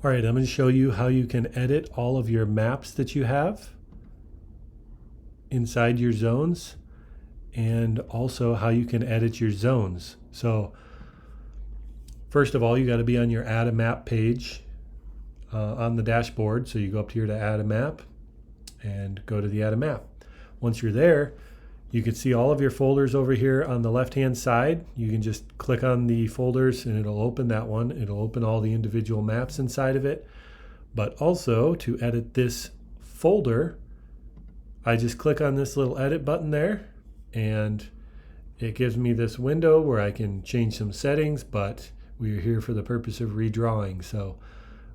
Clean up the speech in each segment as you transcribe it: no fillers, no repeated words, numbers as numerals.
All right, I'm going to show you how you can edit all of your maps that you have inside your zones, and also how you can edit your zones. So first of all, you got to be on your add a map page on the dashboard. So you go up here to add a map and go to the add a map. Once you're there, you can see all of your folders over here on the left hand side. You can just click on the folders and it'll open that one. It'll open all the individual maps inside of it. But also to edit this folder, I just click on this little edit button there, and it gives me this window where I can change some settings, but we're here for the purpose of redrawing. So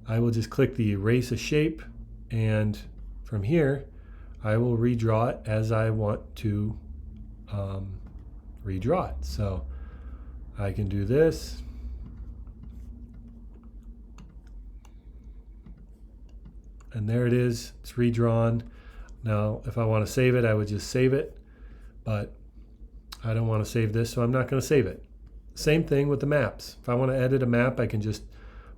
I will just click the erase a shape, and from here I will redraw it as I want to redraw it. So I can do this. And there it is, it's redrawn. Now, if I want to save it, I would just save it, but I don't want to save this, so I'm not going to save it. Same thing with the maps. If I want to edit a map, I can just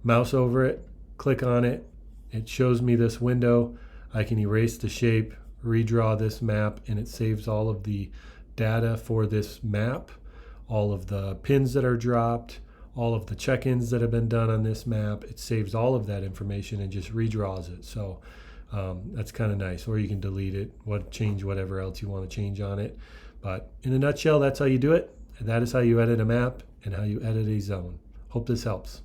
mouse over it, click on it. It shows me this window. I can erase the shape, redraw this map, and it saves all of the data for this map, all of the pins that are dropped, all of the check-ins that have been done on this map. It saves all of that information and just redraws it. So that's kind of nice. Or you can delete it, change whatever else you want to change on it. But in a nutshell, that's how you do it. And that is how you edit a map and how you edit a zone. Hope this helps.